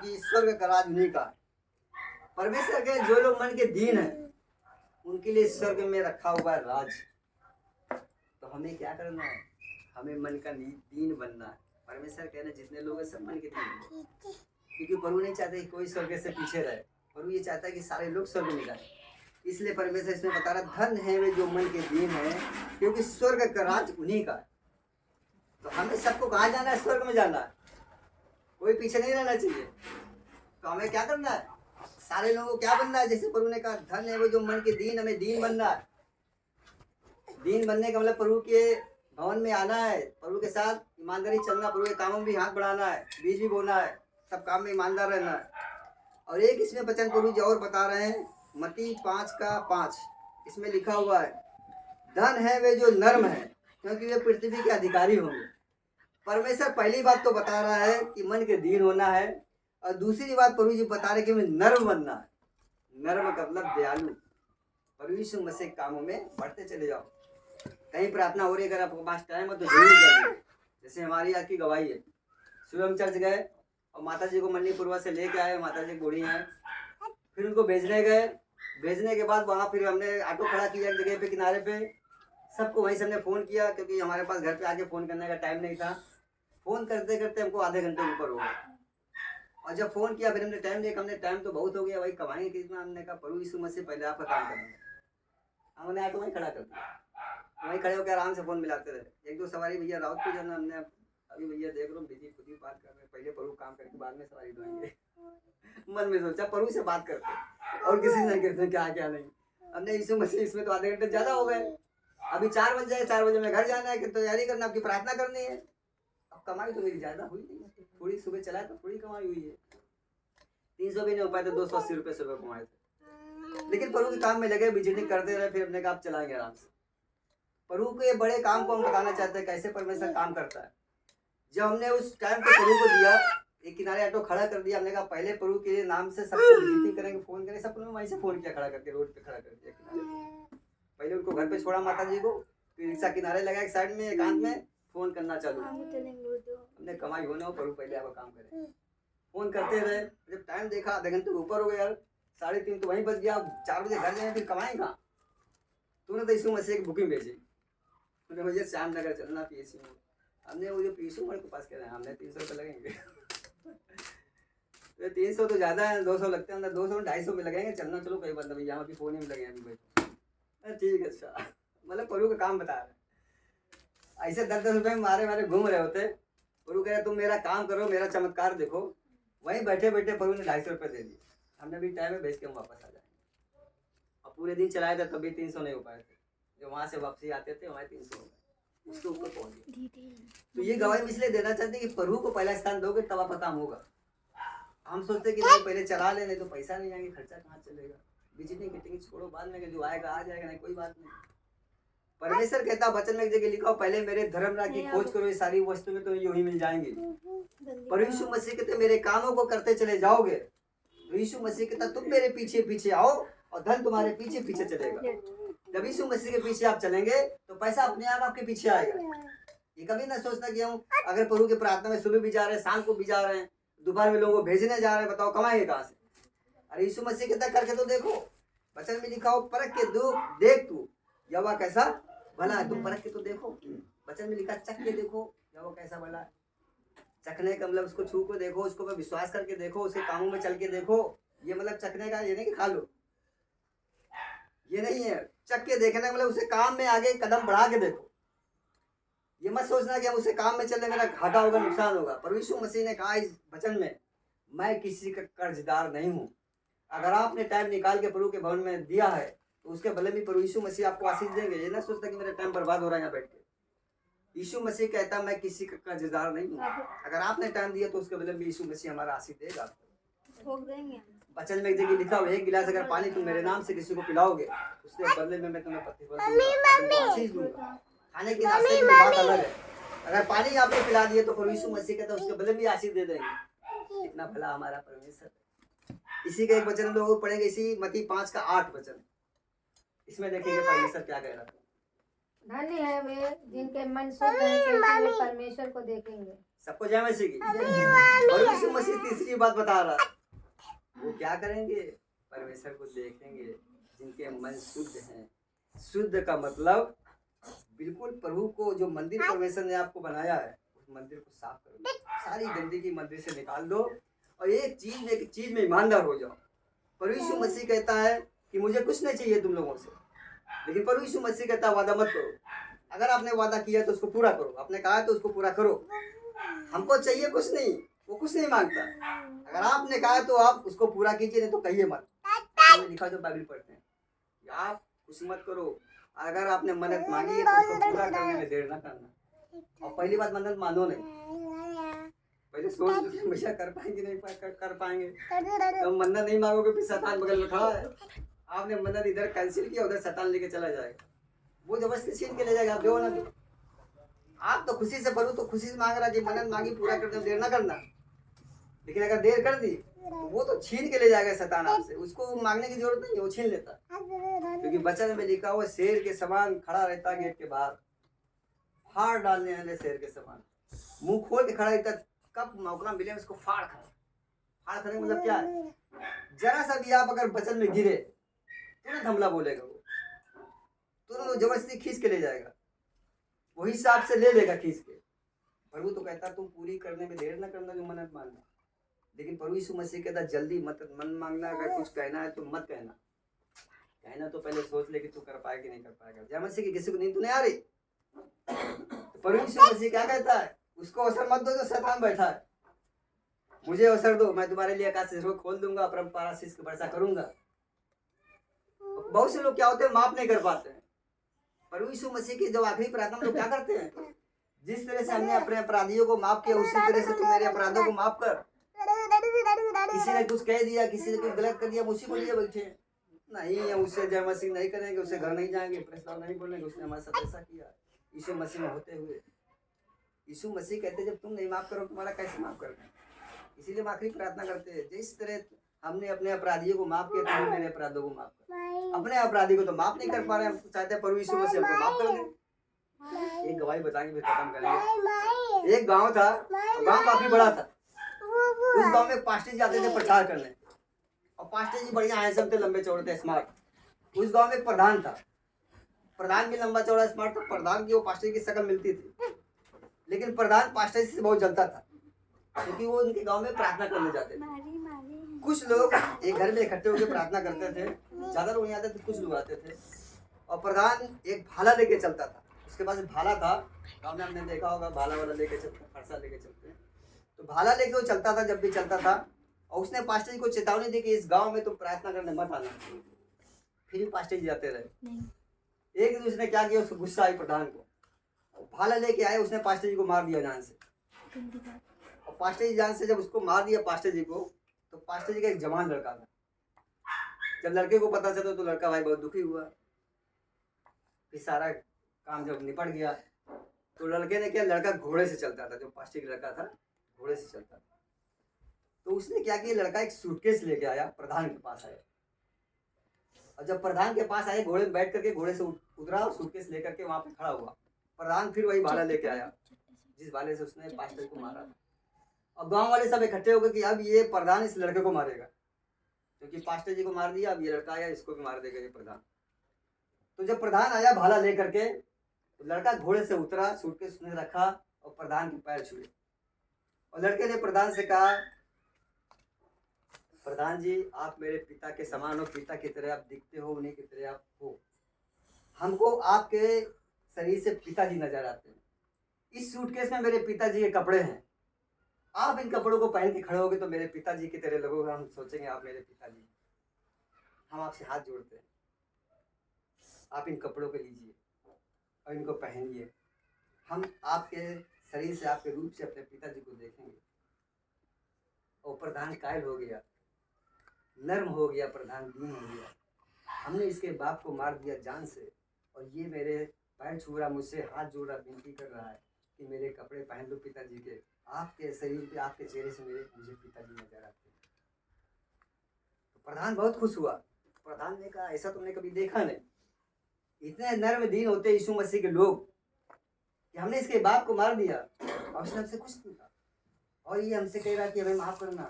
क्योंकि स्वर्ग का राज उन्हीं का है। परमेश्वर के जो लोग मन के दीन है उनके लिए स्वर्ग में रखा हुआ है राज। तो हमें क्या करना है? हमें मन का दीन बनना है। परमेश्वर कहना जितने लोग हैं सब मन के दीन है, क्योंकि प्रभु नहीं चाहते कि कोई स्वर्ग से पीछे रहे। प्रभु ये चाहता है कि सारे लोग स्वर्ग में जाए। इसलिए परमेश्वर इसमें बता रहा धन है वे जो मन के दीन है, क्योंकि स्वर्ग का राज उन्हीं का है। तो हमें सबको कहाँ जाना है? स्वर्ग में जाना है। कोई पीछे नहीं रहना चाहिए। तो हमें क्या करना है? सारे लोगों को क्या बनना है? जैसे प्रभु ने कहा धन है वो जो मन के दीन, हमें दीन बनना है। दीन बनने का मतलब प्रभु के भवन में आना है, प्रभु के साथ ईमानदारी चलना, प्रभु के कामों में भी हाथ बढ़ाना है, बीज भी बोना है, सब काम में ईमानदार रहना है। और एक इसमें वचन प्रभु जी और बता रहे हैं, मत्ती 5:5 इसमें लिखा हुआ है धन है वे जो नर्म है, क्योंकि वे पृथ्वी के अधिकारी होंगे। परमेश्वर पहली बात तो बता रहा है कि मन के दीन होना है, और दूसरी बात प्रभु जी बता रहे कि हमें नर्म बनना है। नर्म का मतलब दयालु। प्रभु यीशु मसीह के कामों में बढ़ते चले जाओ। कहीं प्रार्थना हो रही है, अगर आपके पास टाइम है तो जरूर करिए। जैसे हमारी आज की गवाही है, सुबह हम चर्च गए और माता जी को मन्नीपुरवा से लेके आए। माता जी बूढ़ी हैं, फिर उनको भेजने गए। भेजने के बाद वहाँ फिर हमने ऑटो खड़ा किया एक जगह पे, किनारे पे। सबको वहीं से हमने फ़ोन किया, क्योंकि हमारे पास घर पे आके फ़ोन करने का टाइम नहीं था। फ़ोन करते करते हमको आधे घंटे ऊपर हो गया। और जब फ़ोन किया फिर हमने टाइम देखा, हमने टाइम तो बहुत हो गया भाई, कमाएंगे कितना। हमने कहा प्रभु यीशु मसीह पहले आपका काम करेंगे। हमने ऑटो वहीं खड़ा कर दिया, वहीं खड़े होकर आराम से फ़ोन मिलाते रहे। एक दो सवारी भैया राउत को जाना, हमने अभी भैया देख लो बिजी खुद ही बात कर रहे हैं, पहले प्रभु काम करके बाद में सवारी ढोएंगे। मन में सोचा प्रभु से बात करते और किसी से नहीं करते क्या क्या नहीं। हमने यीशु मसीह इसमें तो आधे घंटे ज़्यादा हो गए। अभी 4 बज जाए, 4 बजे में घर जाना है, कि तैयारी करना, आपकी प्रार्थना करनी है। अब कमाई तो मेरी ज़्यादा हुई नहीं, थोड़ी सुबह चलाए तो थोड़ी कमाई हुई है। 300 भी नहीं हो पाए तो 280 रुपये सुबह कमाए थे। लेकिन प्रभु के काम में लगे, विजिटिंग करते रहे। फिर अपने का आप चलाएंगे आराम से। प्रभु के बड़े काम को हम बताना चाहते हैं, कैसे परमेश्वर काम करता है। जब हमने उस टाइम पे प्रभु को दिया, एक किनारे ऑटो खड़ा कर दिया, हमने कहा पहले प्रभु के नाम से सबको विजिटिंग करेंगे, फोन करेंगे। सबको वहीं से फोन किया, खड़ा करके रोड पे खड़ा कर दिया किनारे। पहले उनको घर पे छोड़ा माता जी को, फिर रिक्शा किनारे लगा एक साइड में, एकांत में फोन करना चालू। हमने कमाई होना हो, प्रभु पहले आपका काम करें। फोन करते रहे। जब टाइम देखा आधे घंटे ऊपर हो गया यार, 3:30 तो वहीं बज गया। 4 बजे घर जाए, फिर कमाएं कहाँ? तूने तो यीशु मसीह की बुकिंग भेजी, भैया श्याम नगर चलना पीएससी में। हमने वो जो पीएससी के पास कह रहे हैं, हमने 300 रुपये लगेंगे। तो 300 तो ज़्यादा है, 200 लगते हैं। 200 250 में लगेंगे, चलना चलो कोई बात नहीं, यहाँ भी फ़ोन ही में लगे अभी भाई। ठीक है, अच्छा। मतलब प्रभु का काम बता रहे। ऐसे 10-10 रुपये में मारे मारे घूम रहे होते। प्रभु कह रहे तुम मेरा काम करो, मेरा चमत्कार देखो। वहीं बैठे बैठे प्रभु ने 250 रुपये दे दिए। हमने भी टाइम में भेज के हम वापस आ जाएंगे। और पूरे दिन चलाए थे तभी 300 नहीं हो पाए थे। जो वहाँ से वापसी आते थे वहाँ 300 हो गए, उसके ऊपर पहुँच गए। तो ये गवाही इसलिए देना चाहते हैं कि प्रभु को पहला स्थान दोगे तब आपका काम होगा। हम सोचते कि नहीं पहले चला ले, नहीं तो पैसा नहीं आएंगे, खर्चा कहाँ चलेगा। विजिटिंग मीटिंग छोड़ो, बाद में जो आएगा आ जाएगा, नहीं कोई बात नहीं। परमेश्वर कहता वचन में एक जगह लिखा हो, पहले मेरे धर्म राज की खोज करो, ये सारी वस्तु में तो यूं ही मिल जाएंगी। पर यीशु मसीह कहते मेरे कामों को करते चले जाओगे। तो यीशु मसीह कहता तुम मेरे पीछे पीछे आओ और धन तुम्हारे पीछे पीछे चलेगा। जब यीशु मसीह के पीछे आप चलेंगे तो पैसा अपने आप आपके पीछे आएगा। ये कभी ना सोचना कि हम अगर प्रभु की प्रार्थना में सुबह भी जा रहे हैं, शाम को भी जा रहे हैं, दोपहर में लोगों को भेजने जा रहे हैं, बताओ कमाएंगे कहाँ से? अरे यीशु मसीह कहता करके तो देखो। वचन में लिखा हो परख के देख तू यहोवा कैसा भला है। तुम परख के तो देखो। वचन में लिखा चख के देखो यहोवा कैसा भला है। चखने का मतलब उसको छू को देखो, उसको विश्वास करके देखो, उसके कामों में चल के देखो। ये मतलब चखने का ये नहीं कि खा लो, ये नहीं है। चख के देखना मतलब उसे काम में आगे कदम बढ़ा के देखो। ये मत सोचना कि हम उसे काम में चलने मेरा घाटा होगा, नुकसान होगा। पर यीशु मसीह ने कहा इस वचन में, मैं किसी का कर्जदार नहीं हूँ। अगर आपने टाइम निकाल के प्रभु के भवन में दिया है तो उसके बदले में प्रभु यीशु मसीह आपको आशीष देंगे। ये ना सोचता कि मेरा टाइम बर्बाद हो रहा है यहाँ बैठ के। यीशु मसीह कहता मैं किसी का कर्जदार नहीं हूँ। अगर आपने टाइम दिया तो उसके बदले में यीशु मसीह हमारा आशीष देगा। वचन में एक जगह लिखा हुआ, एक गिलास अगर पानी तुम मेरे नाम से किसी को पिलाओगे उसके बदले में मैं तुम्हें प्रतिफल दूंगा, आशीष दूंगा। खाने की नाश्ते की बात अलग है। अगर पानी आपने पिला दिए तो प्रभु यीशु मसीह कहता उसके बदले में आशीष दे देंगे। इतना भला हमारा परमेश्वर। इसी का एक वचन लोग पढ़ेंगे, इसी मत्ती 5:8 वचन। इसमें देखेंगे परमेश्वर क्या कह रहा था। धन्य है वे जिनके मन शुद्ध हैं, क्योंकि वे परमेश्वर को देखेंगे। सबको जय मसीह की। और यीशु मसीह तीसरी बात बता रहा, वो क्या करेंगे? परमेश्वर को देखेंगे जिनके मन शुद्ध हैं। शुद्ध का मतलब बिल्कुल प्रभु को, जो मंदिर परमेश्वर ने आपको बनाया है उस मंदिर को साफ कर दो, सारी गंदगी मंदिर से निकाल दो और एक चीज में ईमानदार हो जाओ। प्रभु यीशु मसीह कहता है कि मुझे कुछ नहीं चाहिए तुम लोगों से, लेकिन प्रभु यीशु मसीह कहता है वादा मत करो। अगर आपने वादा किया तो उसको पूरा करो, आपने कहा तो उसको पूरा करो। हमको चाहिए कुछ नहीं, वो कुछ नहीं मांगता। अगर आपने कहा तो आप उसको पूरा कीजिए, नहीं तो कहिए मत। तो लिखा जो बाइबल पढ़ते हैं कि आप कुछ मत करो, अगर आपने मन्नत मांगी है तो उसको पूरा करने में देर ना करना। और पहली बात, मन्नत मानो नहीं, पहले सोच लो कि भैया कर पाएंगे नहीं कर पाएंगे। तो मन्नत नहीं मांगोगे फिर शैतान बगल में खड़ा है, आपने मन्नत इधर कैंसिल किया, उधर शैतान लेके चला जाएगा, वो जबरदस्ती छीन के ले जाएगा। आप दो ना दो, आप तो खुशी से भरो, तो खुशी से मांग रहा कि मन्नत मांगी पूरा करने में देर ना करना। लेकिन अगर देर कर दी तो वो तो छीन के ले जाएगा शैतान आपसे, उसको मांगने की जरूरत नहीं है, वो छीन लेता। क्योंकि वचन में लिखा हुआ शेर के समान खड़ा रहता गेट के बाहर, फाड़ डालने वाले शेर के समान मुंह खोल के खड़ा रहता, कब मौका मिले उसको फाड़ करने मतलब क्या है? जरा सा भी आप अगर वचन में गिरे तुरंत हमला बोलेगा, वो तुरंत जबरदस्ती खींच के ले जाएगा, वही हिसाब से ले लेगा खींच के। प्रभु तो कहता तुम पूरी करने में देर न करना जो मन्नत मांगना। लेकिन प्रभु यीशु मसीह कहता जल्दी मत मन मांगना, अगर कुछ कहना है तो मत कहना तो पहले सोच ले कि तू कर पाएगा कि नहीं कर पाएगा। जय मसीह की। किसी को नींद तो नहीं आ रही? तो प्रभु यीशु मसीह क्या कहता है? उसको अवसर मत दो जो शैतान बैठा है, मुझे अवसर दो, मैं तुम्हारे लिए आकाश से खोल दूंगा, परम्परा से इसकी वर्षा करूंगा। बहुत से लोग क्या होते हैं, माफ नहीं कर पाते हैं। प्रभु यीशु मसीह की जो आखिरी प्रार्थना में लोग क्या करते हैं, जिस तरह से हमने अपने अपराधियों को माफ किया उसी तरह से तुम मेरे अपराधों को माफ कर। किसी ने कुछ कह दिया, किसी ने कुछ गलत कर दिया, उसी को लिए बैठे नहीं है, उससे जय मसीह नहीं करेंगे, उससे घर नहीं जाएंगे, प्रस्ताव नहीं बोलेंगे, उसने हमारे साथ ऐसा किया। यीशु मसीह में होते हुए यीशु मसीह कहते जब तुम नहीं माफ करो तुम्हारा कैसे माफ करना। इसीलिए हम आखिरी प्रार्थना करते हैं, जिस तरह हमने अपने अपराधियों को माफ किया तुम मेरे अपराधों को माफ कर। अपने अपराधी को तो माफ नहीं कर पा रहे, हम चाहते हैं प्रभु यीशु मसीह हमको माफ कर दे। एक गवाही बताएंगे फिर खत्म करेंगे। एक गांव था, गांव काफी बड़ा था। उस गांव में पास्टर जी आते थे प्रचार करने, और पास्टर जी बढ़िया हैंडसम थे, लंबे चौड़े थे, स्मार्ट। उस गांव में एक प्रधान था, प्रधान भी लंबा चौड़ा स्मार्ट था। प्रधान की वो पास्टर की शक्ल मिलती थी, लेकिन प्रधान पास्टर जी से बहुत जलता था, क्योंकि वो उनके गांव में प्रार्थना करने जाते थे। कुछ लोग एक घर में इकट्ठे होकर प्रार्थना करते थे, ज्यादा लोग नहीं आते थे, कुछ लोग आते थे। और प्रधान एक भाला लेके चलता था, उसके पास एक भाला था, गाँव में हमने देखा होगा भाला वाला लेके चलते, फरसा लेके चलते हैं। तो भाला लेके वो चलता था, जब भी चलता था। और उसने पास्टर जी को चेतावनी दी कि इस गांव में तुम प्रार्थना करने मत आना। फिर भी पास्टर जी जाते रहे। एक दिन उसने क्या किया, उसको गुस्सा आई प्रधान को, भाला लेके आए, उसने पास्टर जी को मार दिया जान से। और पास्टर जी जान से जब उसको मार दिया पास्टर जी को, तो पास्टर जी का एक जवान लड़का था। जब लड़के को पता चला तो लड़का भाई बहुत दुखी हुआ। फिर सारा काम जब निपट गया तो लड़के ने क्या, लड़का घोड़े से चलता था, जो पास्टर का लड़का था घोड़े से चलता था। तो उसने क्या किया, लड़का एक सूटकेस लेके आया, प्रधान के पास आया। और जब प्रधान के पास आए, घोड़े में बैठ करके घोड़े से उतरा और सूटकेस लेकर के वहां पे खड़ा हुआ। प्रधान फिर वही भाला लेके आया जिस भाले से उसने पास्टर को मारा था। और गांव वाले सब इकट्ठे हो गए कि अब ये प्रधान इस लड़के को मारेगा, क्योंकि पास्टर जी को मार दिया, अब ये लड़का आया, इसको भी मार देगा ये प्रधान। तो जब प्रधान आया भाला लेकर के, तो लड़का घोड़े से उतरा, सूटकेस उसने रखा और प्रधान के पैर छुए। और लड़के ने प्रधान से कहा, प्रधान जी आप मेरे पिता के समान हो, पिता की तरह आप दिखते हो, उन्हीं की तरह आप हो। हमको आपके शरीर से पिताजी नजर आते हैं। इस सूटकेस में मेरे पिताजी के कपड़े हैं, आप इन कपड़ों को पहन के खड़े होगे तो मेरे पिताजी की तरह लगोगे, हम सोचेंगे आप मेरे पिताजी। हम आपसे हाथ जोड़ते हैं, आप इन कपड़ों को लीजिए और इनको पहनिए। हम आपके शरीर से, आपके रूप से अपने पिताजी को देखेंगे। और प्रधान कायल हो गया, नर्म हो गया, प्रधान दीन हो गया। हमने इसके बाप को मार दिया जान से, और ये मेरे पैर छू रहा, मुझसे हाथ जोड़ रहा, विनती कर रहा है कि मेरे कपड़े पहन लो पिताजी के। आपके शरीर पे, आपके चेहरे से मुझे पिताजी नजर आते हैं। तो प्रधान बहुत खुश हुआ। प्रधान ने कहा ऐसा तुमने कभी देखा नहीं, इतने नर्म दीन होते यीशु मसीह के लोग कि हमने इसके बाप को मार दिया और उसने हमसे कुछ नहीं कहा। और ये हमसे कह रहा है कि हमें माफ करना।